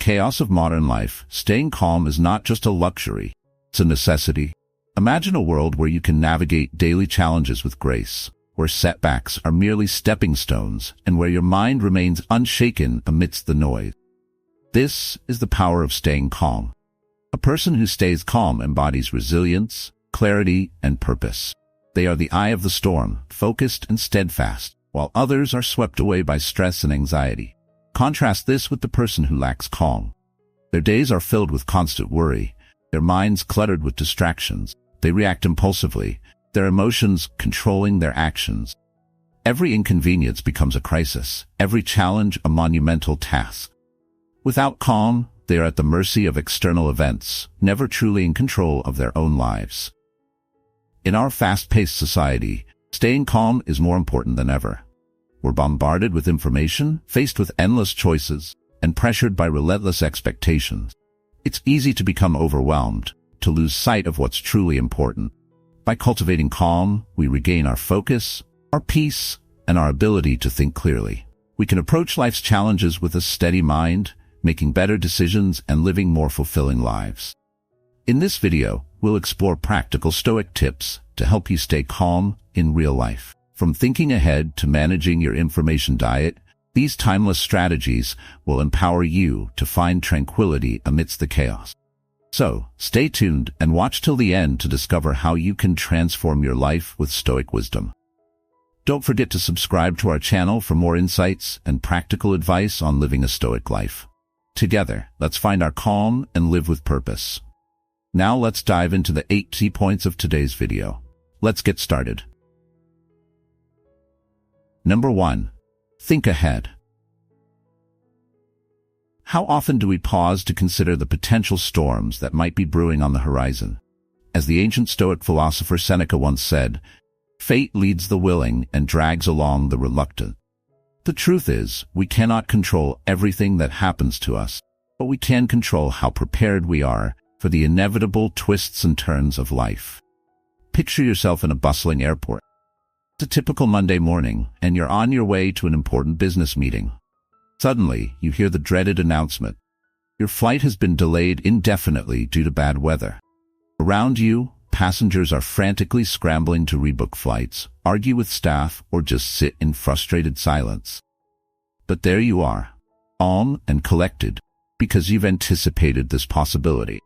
chaos of modern life, staying calm is not just a luxury, it's a necessity. Imagine a world where you can navigate daily challenges with grace, where setbacks are merely stepping stones, and where your mind remains unshaken amidst the noise. This is the power of staying calm. A person who stays calm embodies resilience, clarity, and purpose. They are the eye of the storm, focused and steadfast, while others are swept away by stress and anxiety. Contrast this with the person who lacks calm. Their days are filled with constant worry, their minds cluttered with distractions. They react impulsively, their emotions controlling their actions. Every inconvenience becomes a crisis, every challenge a monumental task. Without calm, they are at the mercy of external events, never truly in control of their own lives. In our fast-paced society, staying calm is more important than ever. We're bombarded with information, faced with endless choices, and pressured by relentless expectations. It's easy to become overwhelmed, to lose sight of what's truly important. By cultivating calm, we regain our focus, our peace, and our ability to think clearly. We can approach life's challenges with a steady mind, making better decisions and living more fulfilling lives. In this video, we'll explore practical Stoic tips to help you stay calm in real life. From thinking ahead to managing your information diet, these timeless strategies will empower you to find tranquility amidst the chaos. So, stay tuned and watch till the end to discover how you can transform your life with Stoic wisdom. Don't forget to subscribe to our channel for more insights and practical advice on living a Stoic life. Together, let's find our calm and live with purpose. Now let's dive into the 8 key points of today's video. Let's get started. Number 1. Think ahead. How often do we pause to consider the potential storms that might be brewing on the horizon? As the ancient Stoic philosopher Seneca once said, "Fate leads the willing and drags along the reluctant." The truth is, we cannot control everything that happens to us, but we can control how prepared we are for the inevitable twists and turns of life. Picture yourself in a bustling airport. It's a typical Monday morning, and you're on your way to an important business meeting. Suddenly, you hear the dreaded announcement. Your flight has been delayed indefinitely due to bad weather. Around you, passengers are frantically scrambling to rebook flights, argue with staff, or just sit in frustrated silence. But there you are, calm and collected, because you've anticipated this possibility.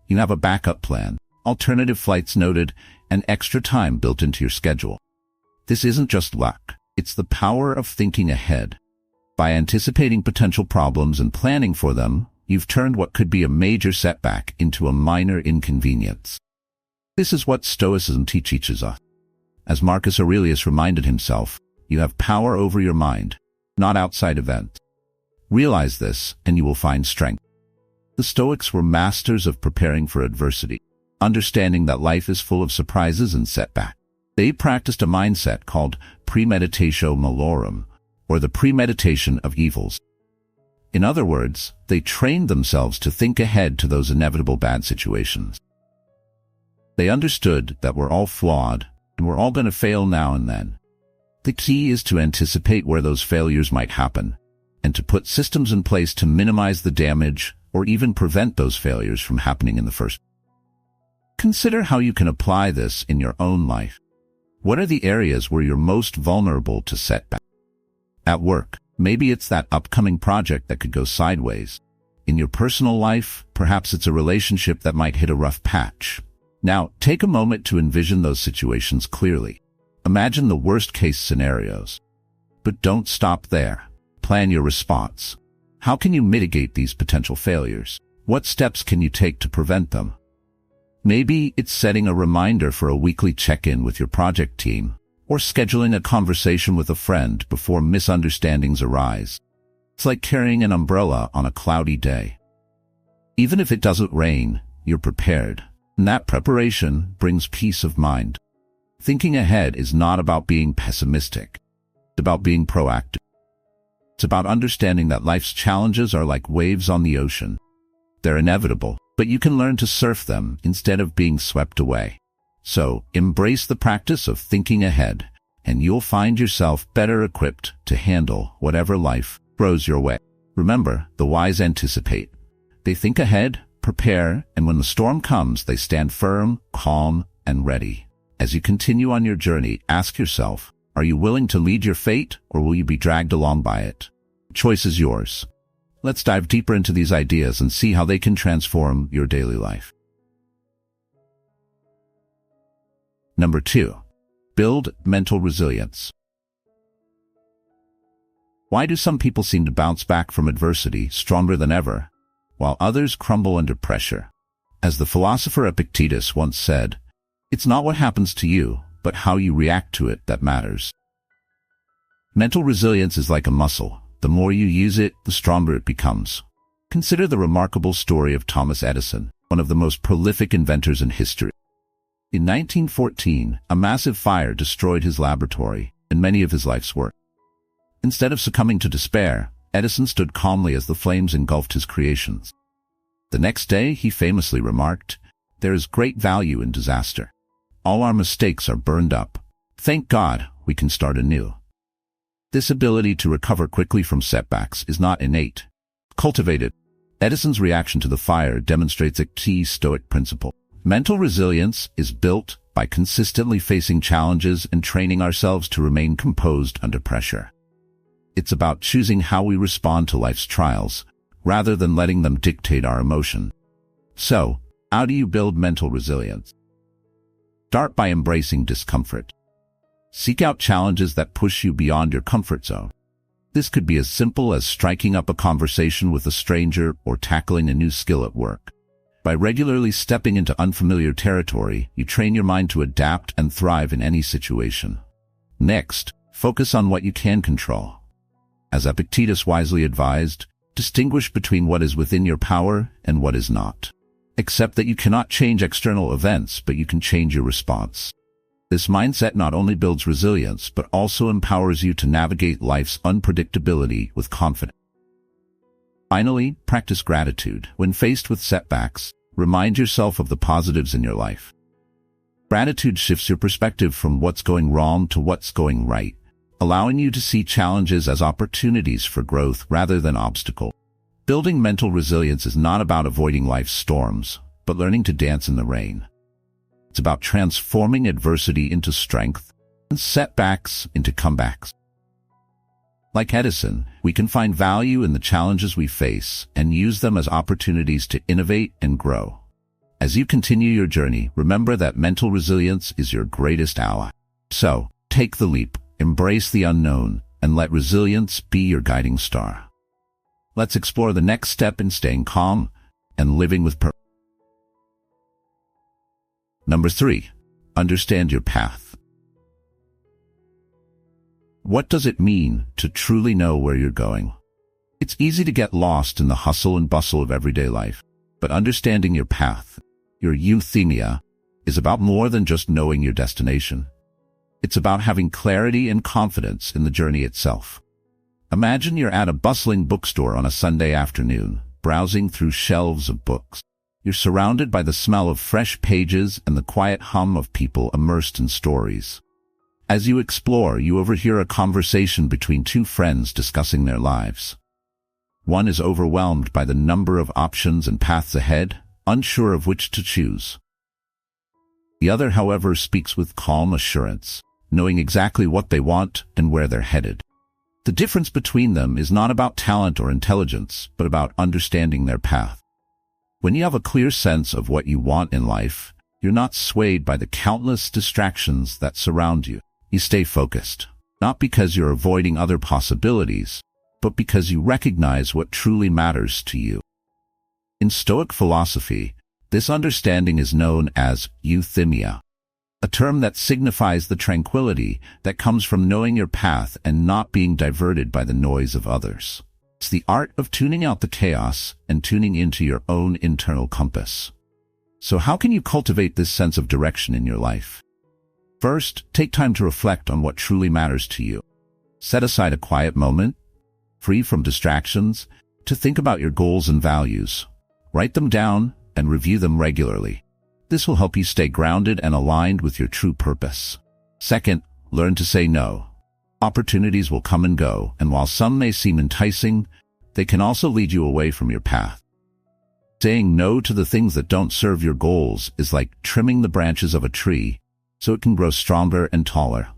You have a backup plan, alternative flights noted, and extra time built into your schedule. This isn't just luck, it's the power of thinking ahead. By anticipating potential problems and planning for them, you've turned what could be a major setback into a minor inconvenience. This is what Stoicism teaches us. As Marcus Aurelius reminded himself, you have power over your mind, not outside events. Realize this, and you will find strength. The Stoics were masters of preparing for adversity, understanding that life is full of surprises and setbacks. They practiced a mindset called premeditatio malorum, or the premeditation of evils. In other words, they trained themselves to think ahead to those inevitable bad situations. They understood that we're all flawed, and we're all going to fail now and then. The key is to anticipate where those failures might happen, and to put systems in place to minimize the damage or even prevent those failures from happening in the first place. Consider how you can apply this in your own life. What are the areas where you're most vulnerable to setbacks? At work, maybe it's that upcoming project that could go sideways. In your personal life, perhaps it's a relationship that might hit a rough patch. Now, take a moment to envision those situations clearly. Imagine the worst-case scenarios. But don't stop there. Plan your response. How can you mitigate these potential failures? What steps can you take to prevent them? Maybe it's setting a reminder for a weekly check-in with your project team, or scheduling a conversation with a friend before misunderstandings arise. It's like carrying an umbrella on a cloudy day. Even if it doesn't rain, you're prepared, and that preparation brings peace of mind. Thinking ahead is not about being pessimistic. It's about being proactive. It's about understanding that life's challenges are like waves on the ocean. They're inevitable, but you can learn to surf them instead of being swept away. So, embrace the practice of thinking ahead, and you'll find yourself better equipped to handle whatever life throws your way. Remember, the wise anticipate, They think ahead, prepare, and when the storm comes, they stand firm, calm, and ready. As you continue on your journey, ask yourself, are you willing to lead your fate, or will you be dragged along by it? The choice is yours. Let's dive deeper into these ideas and see how they can transform your daily life. Number 2. Build mental resilience. Why do some people seem to bounce back from adversity stronger than ever, while others crumble under pressure? As the philosopher Epictetus once said, it's not what happens to you, but how you react to it that matters. Mental resilience is like a muscle. The more you use it, the stronger it becomes. Consider the remarkable story of Thomas Edison, one of the most prolific inventors in history. In 1914, a massive fire destroyed his laboratory and many of his life's work. Instead of succumbing to despair, Edison stood calmly as the flames engulfed his creations. The next day, he famously remarked, "There is great value in disaster. All our mistakes are burned up. Thank God, we can start anew." This ability to recover quickly from setbacks is not innate. Cultivated. Edison's reaction to the fire demonstrates a key Stoic principle. Mental resilience is built by consistently facing challenges and training ourselves to remain composed under pressure. It's about choosing how we respond to life's trials, rather than letting them dictate our emotion. So, how do you build mental resilience? Start by embracing discomfort. Seek out challenges that push you beyond your comfort zone. This could be as simple as striking up a conversation with a stranger or tackling a new skill at work. By regularly stepping into unfamiliar territory, you train your mind to adapt and thrive in any situation. Next, focus on what you can control. As Epictetus wisely advised, distinguish between what is within your power and what is not. Accept that you cannot change external events, but you can change your response. This mindset not only builds resilience, but also empowers you to navigate life's unpredictability with confidence. Finally, practice gratitude. When faced with setbacks, remind yourself of the positives in your life. Gratitude shifts your perspective from what's going wrong to what's going right, allowing you to see challenges as opportunities for growth rather than obstacles. Building mental resilience is not about avoiding life's storms, but learning to dance in the rain. It's about transforming adversity into strength and setbacks into comebacks. Like Edison, we can find value in the challenges we face and use them as opportunities to innovate and grow. As you continue your journey, remember that mental resilience is your greatest ally. So, take the leap, embrace the unknown, and let resilience be your guiding star. Let's explore the next step in staying calm and living with purpose. Number 3. Understand your path. What does it mean to truly know where you're going? It's easy to get lost in the hustle and bustle of everyday life, but understanding your path, your euthymia, is about more than just knowing your destination. It's about having clarity and confidence in the journey itself. Imagine you're at a bustling bookstore on a Sunday afternoon, browsing through shelves of books. You're surrounded by the smell of fresh pages and the quiet hum of people immersed in stories. As you explore, you overhear a conversation between two friends discussing their lives. One is overwhelmed by the number of options and paths ahead, unsure of which to choose. The other, however, speaks with calm assurance, knowing exactly what they want and where they're headed. The difference between them is not about talent or intelligence, but about understanding their path. When you have a clear sense of what you want in life, you're not swayed by the countless distractions that surround you. You stay focused, not because you're avoiding other possibilities, but because you recognize what truly matters to you. In Stoic philosophy, this understanding is known as euthymia, a term that signifies the tranquility that comes from knowing your path and not being diverted by the noise of others. It's the art of tuning out the chaos and tuning into your own internal compass. So how can you cultivate this sense of direction in your life? First, take time to reflect on what truly matters to you. Set aside a quiet moment, free from distractions, to think about your goals and values. Write them down and review them regularly. This will help you stay grounded and aligned with your true purpose. Second, learn to say no. Opportunities will come and go, and while some may seem enticing, they can also lead you away from your path. Saying no to the things that don't serve your goals is like trimming the branches of a tree so it can grow stronger and taller.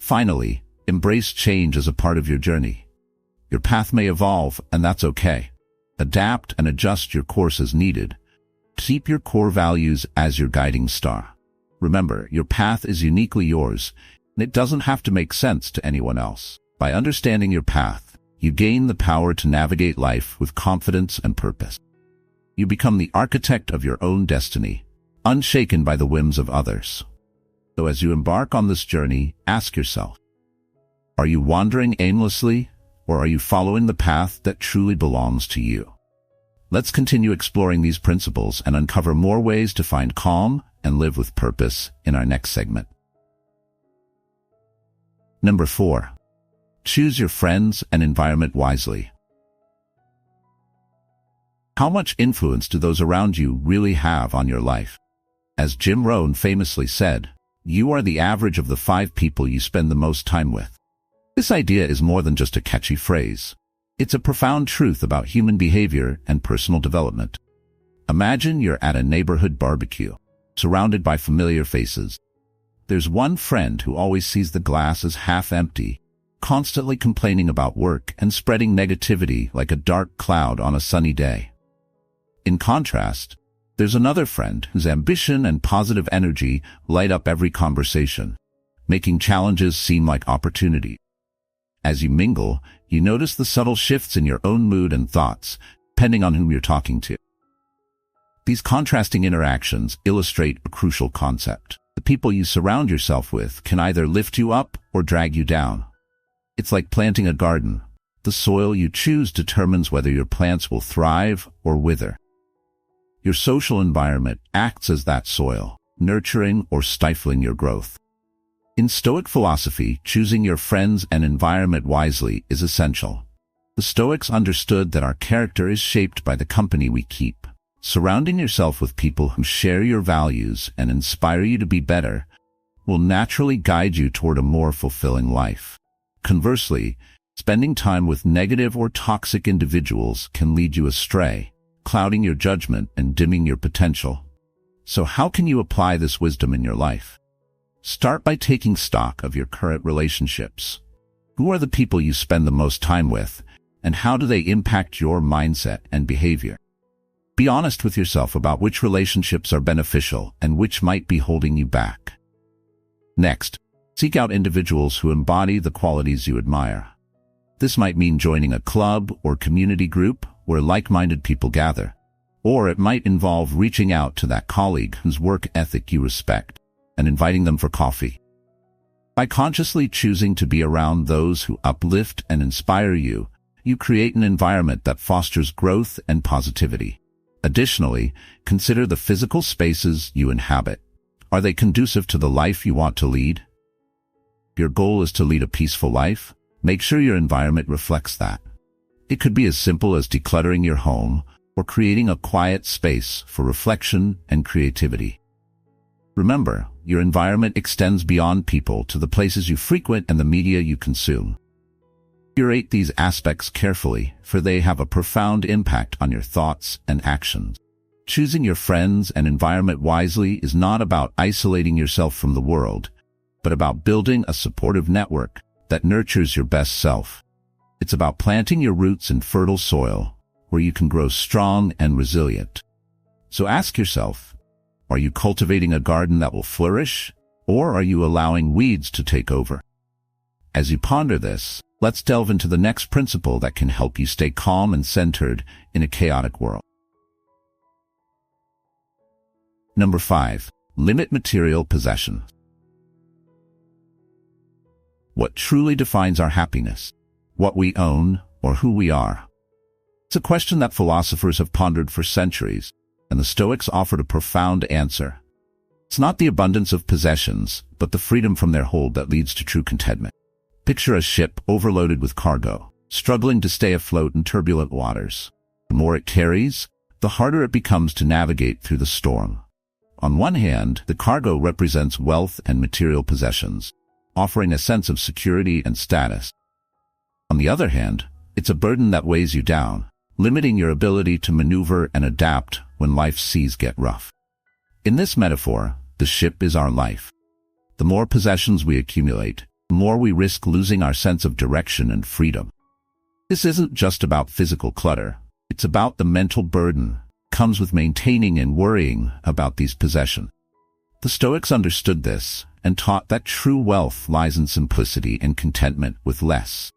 Finally, embrace change as a part of your journey. Your path may evolve, and that's okay. Adapt and adjust your course as needed. Keep your core values as your guiding star. Remember, your path is uniquely yours, and it doesn't have to make sense to anyone else. By understanding your path, you gain the power to navigate life with confidence and purpose. You become the architect of your own destiny, unshaken by the whims of others. So as you embark on this journey, ask yourself, are you wandering aimlessly, or are you following the path that truly belongs to you? Let's continue exploring these principles and uncover more ways to find calm and live with purpose in our next segment. Number 4. Choose your friends and environment wisely. How much influence do those around you really have on your life? As Jim Rohn famously said, you are the average of the 5 people you spend the most time with. This idea is more than just a catchy phrase. It's a profound truth about human behavior and personal development. Imagine you're at a neighborhood barbecue, surrounded by familiar faces. There's one friend who always sees the glass as half empty, constantly complaining about work and spreading negativity like a dark cloud on a sunny day. In contrast, there's another friend whose ambition and positive energy light up every conversation, making challenges seem like opportunities. As you mingle, you notice the subtle shifts in your own mood and thoughts, depending on whom you're talking to. These contrasting interactions illustrate a crucial concept. The people you surround yourself with can either lift you up or drag you down. It's like planting a garden. The soil you choose determines whether your plants will thrive or wither. Your social environment acts as that soil, nurturing or stifling your growth. In Stoic philosophy, choosing your friends and environment wisely is essential. The Stoics understood that our character is shaped by the company we keep. Surrounding yourself with people who share your values and inspire you to be better will naturally guide you toward a more fulfilling life. Conversely, spending time with negative or toxic individuals can lead you astray, clouding your judgment and dimming your potential. So how can you apply this wisdom in your life? Start by taking stock of your current relationships. Who are the people you spend the most time with, and how do they impact your mindset and behavior? Be honest with yourself about which relationships are beneficial and which might be holding you back. Next, seek out individuals who embody the qualities you admire. This might mean joining a club or community group where like-minded people gather, or it might involve reaching out to that colleague whose work ethic you respect and inviting them for coffee. By consciously choosing to be around those who uplift and inspire you, you create an environment that fosters growth and positivity. Additionally, consider the physical spaces you inhabit. Are they conducive to the life you want to lead? If your goal is to lead a peaceful life, make sure your environment reflects that. It could be as simple as decluttering your home or creating a quiet space for reflection and creativity. Remember, your environment extends beyond people to the places you frequent and the media you consume. Curate these aspects carefully, for they have a profound impact on your thoughts and actions. Choosing your friends and environment wisely is not about isolating yourself from the world, but about building a supportive network that nurtures your best self. It's about planting your roots in fertile soil, where you can grow strong and resilient. So ask yourself, are you cultivating a garden that will flourish, or are you allowing weeds to take over? As you ponder this, let's delve into the next principle that can help you stay calm and centered in a chaotic world. Number 5. Limit material possessions. What truly defines our happiness? What we own or who we are? It's a question that philosophers have pondered for centuries, and the Stoics offered a profound answer. It's not the abundance of possessions, but the freedom from their hold that leads to true contentment. Picture a ship overloaded with cargo, struggling to stay afloat in turbulent waters. The more it carries, the harder it becomes to navigate through the storm. On one hand, the cargo represents wealth and material possessions, offering a sense of security and status. On the other hand, it's a burden that weighs you down, limiting your ability to maneuver and adapt when life's seas get rough. In this metaphor, the ship is our life. The more possessions we accumulate, the more we risk losing our sense of direction and freedom. This isn't just about physical clutter. It's about the mental burden that comes with maintaining and worrying about these possessions. The Stoics understood this and taught that true wealth lies in simplicity and contentment with less.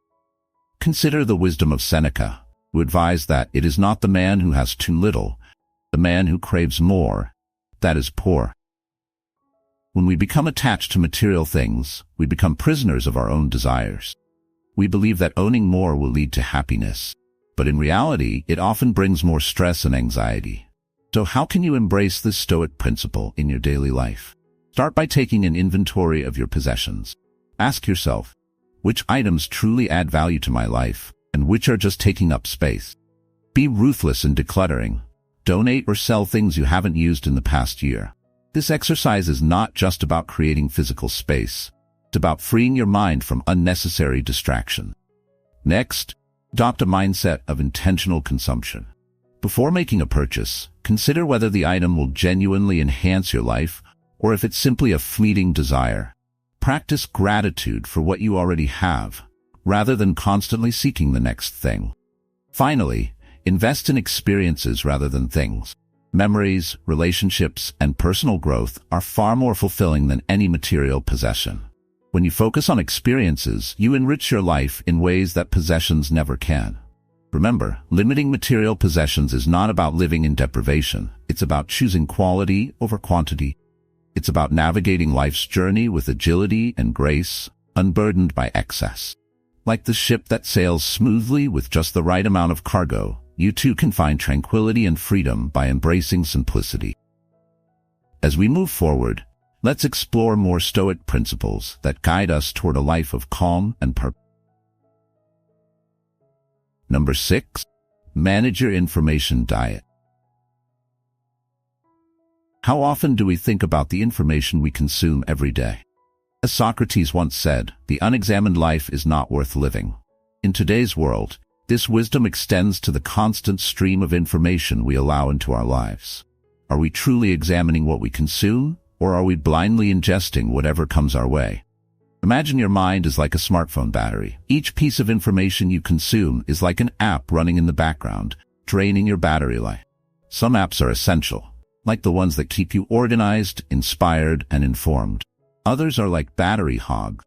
Consider the wisdom of Seneca, who advised that it is not the man who has too little, the man who craves more, that is poor. When we become attached to material things, we become prisoners of our own desires. We believe that owning more will lead to happiness, but in reality, it often brings more stress and anxiety. So how can you embrace this Stoic principle in your daily life? Start by taking an inventory of your possessions. Ask yourself, which items truly add value to my life, and which are just taking up space? Be ruthless in decluttering. Donate or sell things you haven't used in the past year. This exercise is not just about creating physical space. It's about freeing your mind from unnecessary distraction. Next, adopt a mindset of intentional consumption. Before making a purchase, consider whether the item will genuinely enhance your life or if it's simply a fleeting desire. Practice gratitude for what you already have, rather than constantly seeking the next thing. Finally, invest in experiences rather than things. Memories, relationships, and personal growth are far more fulfilling than any material possession. When you focus on experiences, you enrich your life in ways that possessions never can. Remember, limiting material possessions is not about living in deprivation. It's about choosing quality over quantity. It's about navigating life's journey with agility and grace, unburdened by excess. Like the ship that sails smoothly with just the right amount of cargo, you too can find tranquility and freedom by embracing simplicity. As we move forward, let's explore more Stoic principles that guide us toward a life of calm and purpose. Number 6. Manage your information diet. How often do we think about the information we consume every day? As Socrates once said, the unexamined life is not worth living. In today's world, this wisdom extends to the constant stream of information we allow into our lives. Are we truly examining what we consume, or are we blindly ingesting whatever comes our way? Imagine your mind is like a smartphone battery. Each piece of information you consume is like an app running in the background, draining your battery life. Some apps are essential, like the ones that keep you organized, inspired, and informed. Others are like battery hogs,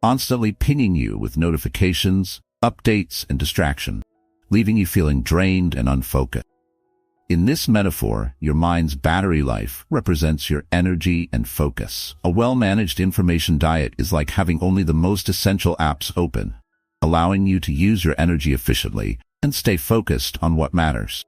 constantly pinging you with notifications, updates, and distraction, leaving you feeling drained and unfocused. In this metaphor, your mind's battery life represents your energy and focus. A well-managed information diet is like having only the most essential apps open, allowing you to use your energy efficiently and stay focused on what matters.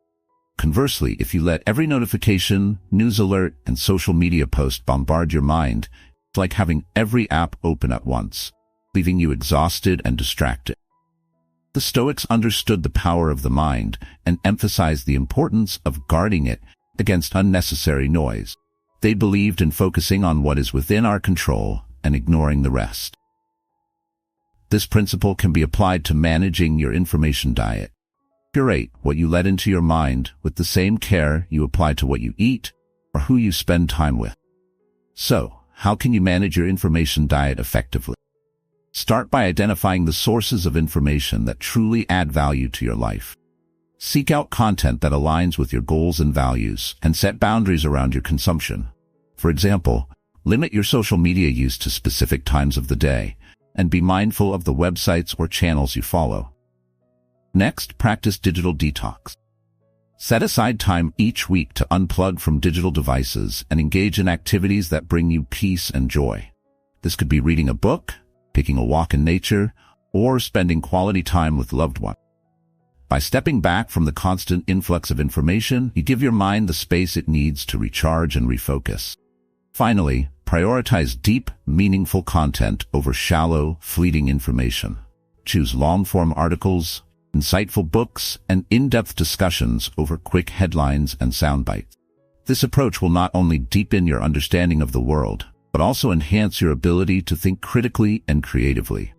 Conversely, if you let every notification, news alert, and social media post bombard your mind, it's like having every app open at once, leaving you exhausted and distracted. The Stoics understood the power of the mind and emphasized the importance of guarding it against unnecessary noise. They believed in focusing on what is within our control and ignoring the rest. This principle can be applied to managing your information diet. Curate what you let into your mind with the same care you apply to what you eat or who you spend time with. So, how can you manage your information diet effectively? Start by identifying the sources of information that truly add value to your life. Seek out content that aligns with your goals and values, and set boundaries around your consumption. For example, limit your social media use to specific times of the day, and be mindful of the websites or channels you follow. Next, practice digital detox. Set aside time each week to unplug from digital devices and engage in activities that bring you peace and joy. This could be reading a book, taking a walk in nature, or spending quality time with loved ones. By stepping back from the constant influx of information, you give your mind the space it needs to recharge and refocus. Finally, prioritize deep, meaningful content over shallow, fleeting information. Choose long-form articles, insightful books, and in-depth discussions over quick headlines and soundbites. This approach will not only deepen your understanding of the world, but also enhance your ability to think critically and creatively.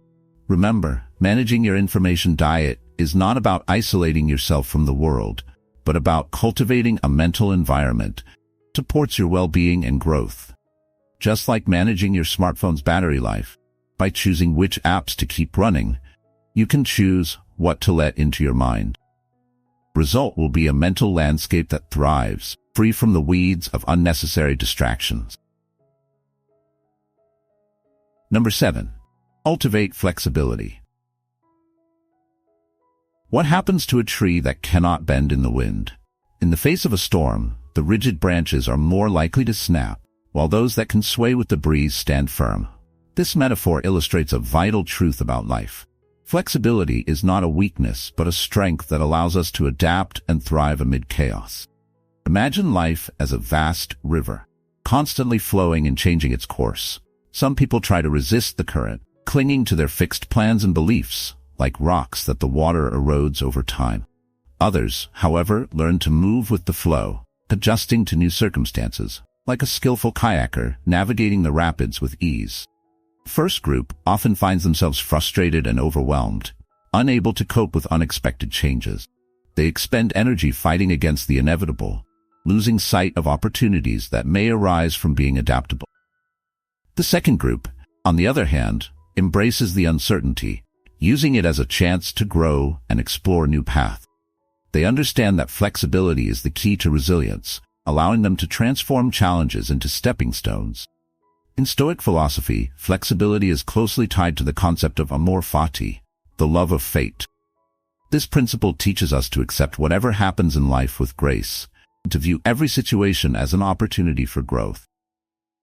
Remember, managing your information diet is not about isolating yourself from the world, but about cultivating a mental environment that supports your well-being and growth. Just like managing your smartphone's battery life, by choosing which apps to keep running, you can choose what to let into your mind. The result will be a mental landscape that thrives, free from the weeds of unnecessary distractions. Number 7. Cultivate flexibility. What happens to a tree that cannot bend in the wind? In the face of a storm, the rigid branches are more likely to snap, while those that can sway with the breeze stand firm. This metaphor illustrates a vital truth about life. Flexibility is not a weakness, but a strength that allows us to adapt and thrive amid chaos. Imagine life as a vast river, constantly flowing and changing its course. Some people try to resist the current, clinging to their fixed plans and beliefs, like rocks that the water erodes over time. Others, however, learn to move with the flow, adjusting to new circumstances, like a skillful kayaker navigating the rapids with ease. The first group often finds themselves frustrated and overwhelmed, unable to cope with unexpected changes. They expend energy fighting against the inevitable, losing sight of opportunities that may arise from being adaptable. The second group, on the other hand, embraces the uncertainty, using it as a chance to grow and explore new paths. They understand that flexibility is the key to resilience, allowing them to transform challenges into stepping stones. In Stoic philosophy, flexibility is closely tied to the concept of amor fati, the love of fate. This principle teaches us to accept whatever happens in life with grace, and to view every situation as an opportunity for growth.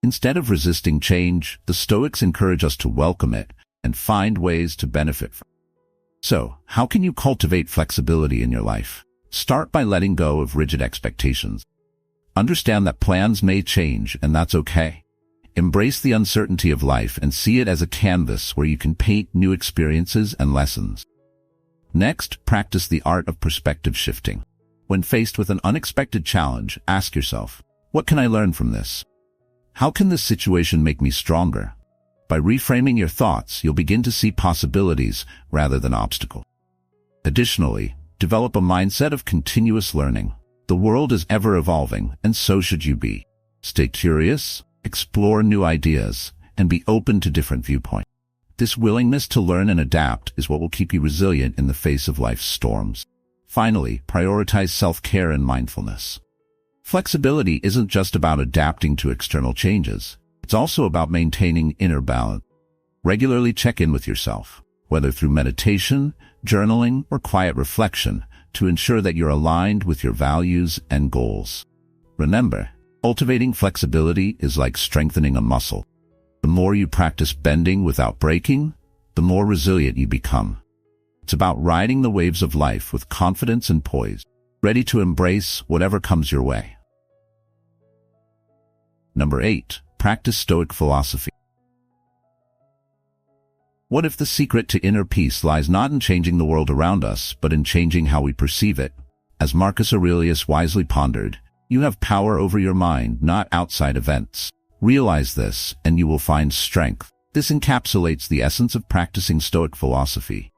Instead of resisting change, the Stoics encourage us to welcome it and find ways to benefit from it. So, how can you cultivate flexibility in your life? Start by letting go of rigid expectations. Understand that plans may change, and that's okay. Embrace the uncertainty of life and see it as a canvas where you can paint new experiences and lessons. Next, practice the art of perspective shifting. When faced with an unexpected challenge, ask yourself, what can I learn from this? How can this situation make me stronger? By reframing your thoughts, you'll begin to see possibilities rather than obstacles. Additionally, develop a mindset of continuous learning. The world is ever evolving, and so should you be. Stay curious, explore new ideas, and be open to different viewpoints. This willingness to learn and adapt is what will keep you resilient in the face of life's storms. Finally, prioritize self-care and mindfulness. Flexibility isn't just about adapting to external changes. It's also about maintaining inner balance. Regularly check in with yourself, whether through meditation, journaling, or quiet reflection, to ensure that you're aligned with your values and goals. Remember, cultivating flexibility is like strengthening a muscle. The more you practice bending without breaking, the more resilient you become. It's about riding the waves of life with confidence and poise, ready to embrace whatever comes your way. Number 8. Practice Stoic philosophy. What if the secret to inner peace lies not in changing the world around us, but in changing how we perceive it? As Marcus Aurelius wisely pondered, you have power over your mind, not outside events. Realize this, and you will find strength. This encapsulates the essence of practicing Stoic philosophy.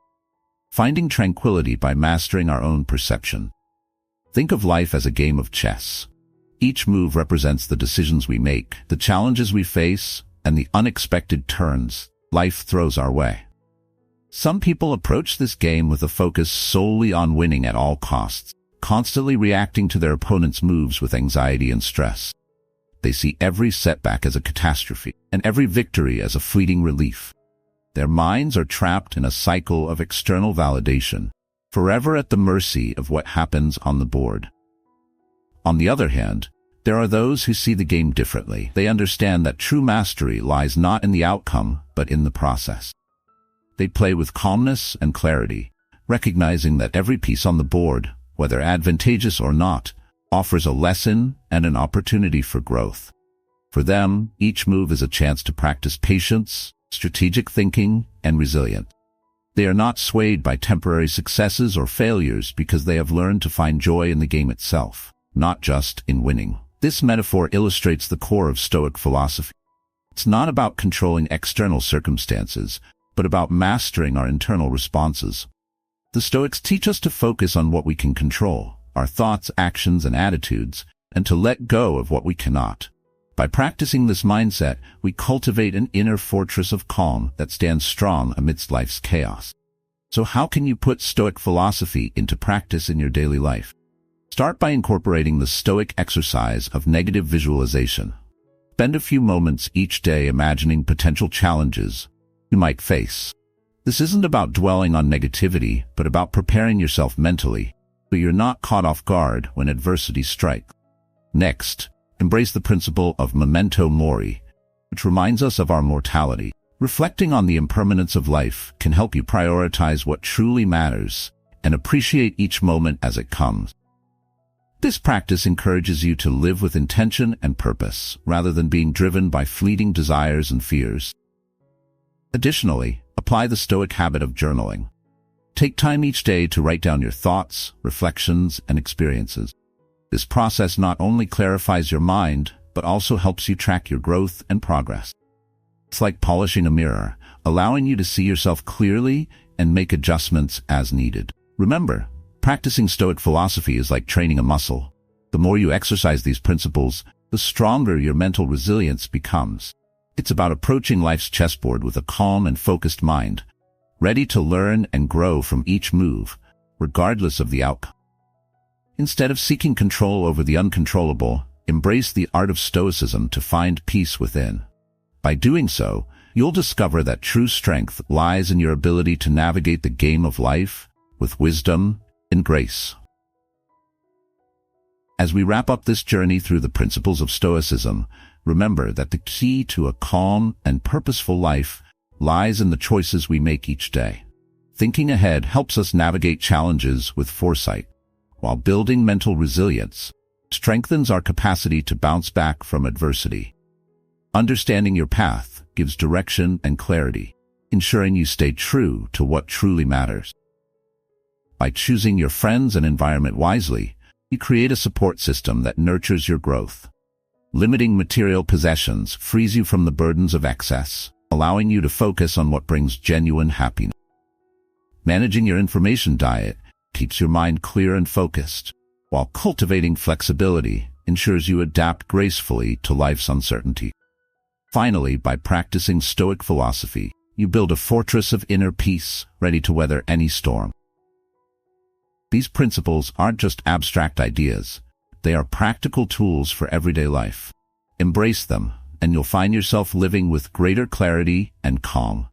Finding tranquility by mastering our own perception. Think of life as a game of chess. Each move represents the decisions we make, the challenges we face, and the unexpected turns life throws our way. Some people approach this game with a focus solely on winning at all costs, constantly reacting to their opponent's moves with anxiety and stress. They see every setback as a catastrophe, and every victory as a fleeting relief. Their minds are trapped in a cycle of external validation, forever at the mercy of what happens on the board. On the other hand, there are those who see the game differently. They understand that true mastery lies not in the outcome, but in the process. They play with calmness and clarity, recognizing that every piece on the board, whether advantageous or not, offers a lesson and an opportunity for growth. For them, each move is a chance to practice patience, strategic thinking, and resilience. They are not swayed by temporary successes or failures because they have learned to find joy in the game itself, not just in winning. This metaphor illustrates the core of Stoic philosophy. It's not about controlling external circumstances, but about mastering our internal responses. The Stoics teach us to focus on what we can control, our thoughts, actions, and attitudes, and to let go of what we cannot. By practicing this mindset, we cultivate an inner fortress of calm that stands strong amidst life's chaos. So how can you put Stoic philosophy into practice in your daily life? Start by incorporating the Stoic exercise of negative visualization. Spend a few moments each day imagining potential challenges you might face. This isn't about dwelling on negativity, but about preparing yourself mentally, so you're not caught off guard when adversity strikes. Next, embrace the principle of memento mori, which reminds us of our mortality. Reflecting on the impermanence of life can help you prioritize what truly matters and appreciate each moment as it comes. This practice encourages you to live with intention and purpose, rather than being driven by fleeting desires and fears. Additionally, apply the Stoic habit of journaling. Take time each day to write down your thoughts, reflections, and experiences. This process not only clarifies your mind, but also helps you track your growth and progress. It's like polishing a mirror, allowing you to see yourself clearly and make adjustments as needed. Remember, practicing Stoic philosophy is like training a muscle. The more you exercise these principles, the stronger your mental resilience becomes. It's about approaching life's chessboard with a calm and focused mind, ready to learn and grow from each move, regardless of the outcome. Instead of seeking control over the uncontrollable, embrace the art of Stoicism to find peace within. By doing so, you'll discover that true strength lies in your ability to navigate the game of life with wisdom and grace. As we wrap up this journey through the principles of Stoicism, remember that the key to a calm and purposeful life lies in the choices we make each day. Thinking ahead helps us navigate challenges with foresight, while building mental resilience strengthens our capacity to bounce back from adversity. Understanding your path gives direction and clarity, ensuring you stay true to what truly matters. By choosing your friends and environment wisely, you create a support system that nurtures your growth. Limiting material possessions frees you from the burdens of excess, allowing you to focus on what brings genuine happiness. Managing your information diet keeps your mind clear and focused, while cultivating flexibility ensures you adapt gracefully to life's uncertainty. Finally, by practicing Stoic philosophy, you build a fortress of inner peace, ready to weather any storm. These principles aren't just abstract ideas. They are practical tools for everyday life. Embrace them, and you'll find yourself living with greater clarity and calm.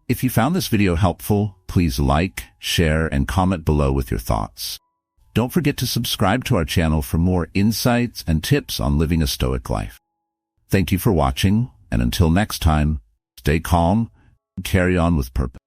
If you found this video helpful, please like, share, and comment below with your thoughts. Don't forget to subscribe to our channel for more insights and tips on living a Stoic life. Thank you for watching, and until next time, stay calm and carry on with purpose.